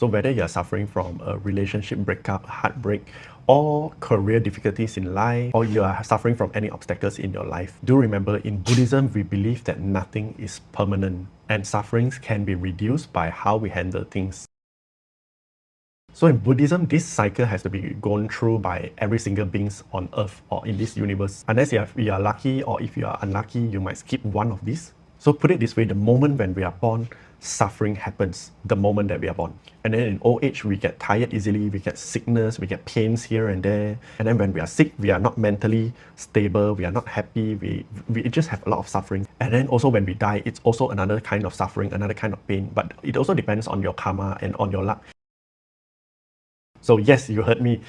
So whether you're suffering from a relationship breakup, heartbreak, or career difficulties in life, or you are suffering from any obstacles in your life, do remember in Buddhism, we believe that nothing is permanent and sufferings can be reduced by how we handle things. So in Buddhism, this cycle has to be gone through by every single beings on earth or in this universe. Unless you are lucky, or if you are unlucky, you might skip one of these. So put it this way, the moment when we are born, suffering happens the moment that we are born. And then in old age, we get tired easily, we get sickness, we get pains here and there. And then when we are sick, we are not mentally stable, we are not happy, we just have a lot of suffering. And then also when we die, it's also another kind of suffering, another kind of pain. But it also depends on your karma and on your luck. So yes, you heard me.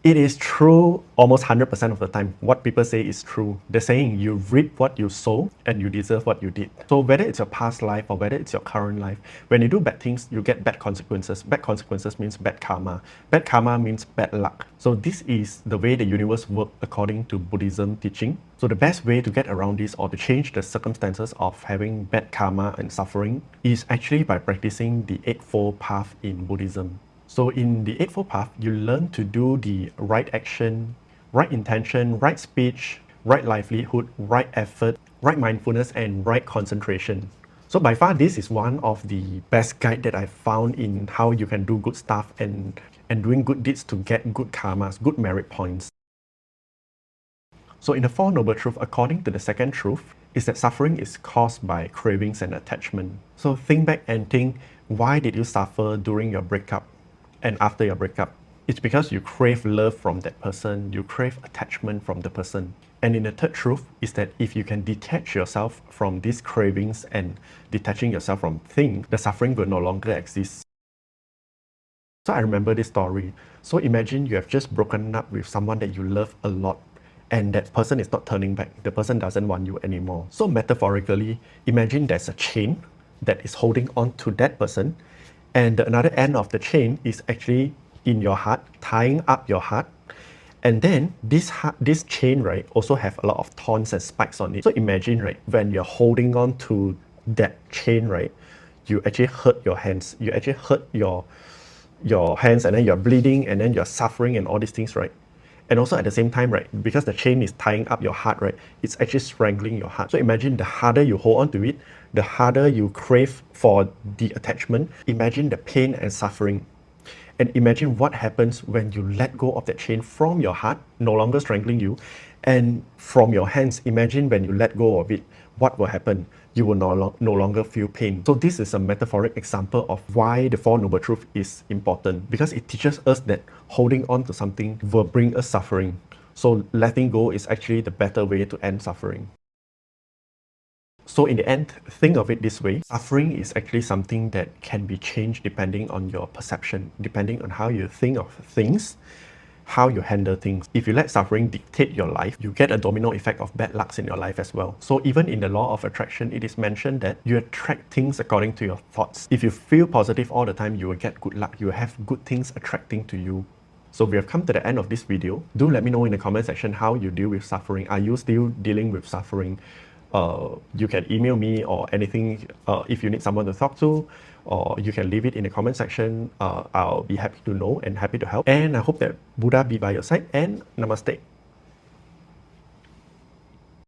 It is true almost 100% of the time. What people say is true. They're saying you reap what you sow and you deserve what you did. So whether it's your past life or whether it's your current life, when you do bad things, you get bad consequences. Bad consequences means bad karma. Bad karma means bad luck. So this is the way the universe works according to Buddhism teaching. So the best way to get around this or to change the circumstances of having bad karma and suffering is actually by practicing the Eightfold Path in Buddhism. So in the Eightfold Path, you learn to do the right action, right intention, right speech, right livelihood, right effort, right mindfulness, and right concentration. So by far, this is one of the best guide that I found in how you can do good stuff and doing good deeds to get good karmas, good merit points. So in the Four Noble Truths, according to the second truth, is that suffering is caused by cravings and attachment. So think back and think, why did you suffer during your breakup? And after your breakup, it's because you crave love from that person, you crave attachment from the person. And in the third truth is that if you can detach yourself from these cravings and detaching yourself from things, the suffering will no longer exist. So I remember this story. So imagine you have just broken up with someone that you love a lot, and that person is not turning back. The person doesn't want you anymore. So metaphorically, imagine there's a chain that is holding on to that person, and the another end of the chain is actually in your heart, tying up your heart. And then this chain, right, also have a lot of thorns and spikes on it. So imagine, right, when you're holding on to that chain, right, you actually hurt your hands. You actually hurt your hands, and then you're bleeding, and then you're suffering and all these things, right? And also at the same time, right, because the chain is tying up your heart, right, it's actually strangling your heart. So imagine the harder you hold on to it, the harder you crave for the attachment. Imagine the pain and suffering. And imagine what happens when you let go of that chain from your heart, no longer strangling you, and from your hands. Imagine when you let go of it, what will happen? You will no longer feel pain. So this is a metaphoric example of why the Four Noble Truths is important, because it teaches us that holding on to something will bring us suffering. So letting go is actually the better way to end suffering. So in the end, think of it this way, suffering is actually something that can be changed depending on your perception, depending on how you think of things, how you handle things. If you let suffering dictate your life, you get a domino effect of bad lucks in your life as well. So even in the law of attraction, it is mentioned that you attract things according to your thoughts. If you feel positive all the time, you will get good luck. You will have good things attracting to you. So we have come to the end of this video. Do let me know in the comment section how you deal with suffering. Are you still dealing with suffering? You can email me or anything if you need someone to talk to, or you can leave it in the comment section. I'll be happy to know and happy to help. And I hope that Buddha be by your side, and Namaste.